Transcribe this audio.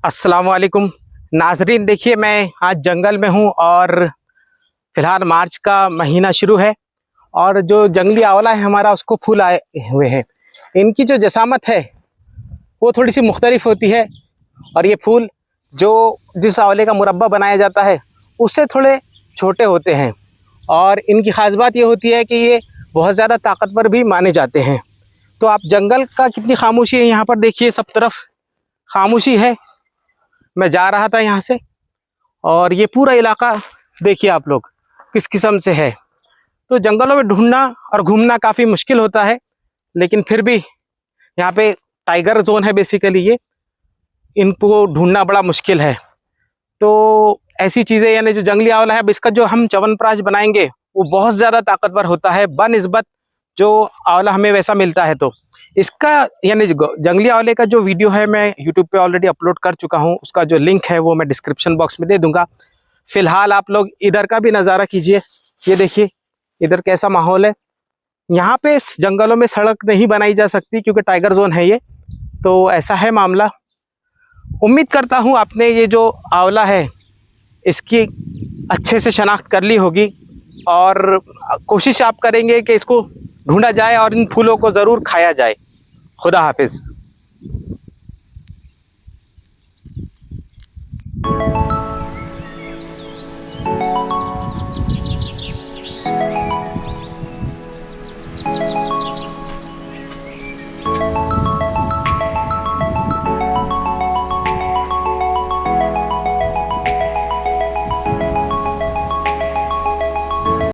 अस्सलामुअलैकुम नाजरीन, देखिए मैं आज जंगल में हूँ और फिलहाल मार्च का महीना शुरू है और जो जंगली आंवला है हमारा उसको फूल आए हुए हैं। इनकी जो जसामत है वो थोड़ी सी मुख्तलिफ होती है और ये फूल जो जिस आंवले का मुरब्बा बनाया जाता है उससे थोड़े छोटे होते हैं और इनकी ख़ास बात ये होती है कि ये बहुत ज़्यादा ताकतवर भी माने जाते हैं। तो आप जंगल का कितनी खामोशी है यहाँ पर देखिए, सब तरफ खामोशी है। मैं जा रहा था यहाँ से और ये पूरा इलाका देखिए आप लोग किस किस्म से है। तो जंगलों में ढूंढना और घूमना काफ़ी मुश्किल होता है, लेकिन फिर भी यहाँ पे टाइगर जोन है बेसिकली, ये इनको ढूंढना बड़ा मुश्किल है। तो ऐसी चीज़ें यानी जो जंगली आंवला है, अब इसका जो हम च्यवनप्राश बनाएंगे वो बहुत ज़्यादा ताकतवर होता है बनिस्बत जो आंवला हमें वैसा मिलता है। तो इसका यानी जंगली आंवले का जो वीडियो है मैं यूट्यूब पे ऑलरेडी अपलोड कर चुका हूँ, उसका जो लिंक है वो मैं डिस्क्रिप्शन बॉक्स में दे दूंगा। फिलहाल आप लोग इधर का भी नज़ारा कीजिए, ये देखिए इधर कैसा माहौल है। यहाँ पे इस जंगलों में सड़क नहीं बनाई जा सकती क्योंकि टाइगर जोन है ये, तो ऐसा है मामला। उम्मीद करता हूँ आपने ये जो आंवला है इसकी अच्छे से शनाख्त कर ली होगी और कोशिश आप करेंगे कि इसको ढूंढा जाए और इन फूलों को ज़रूर खाया जाए। खुदा हाफिज़।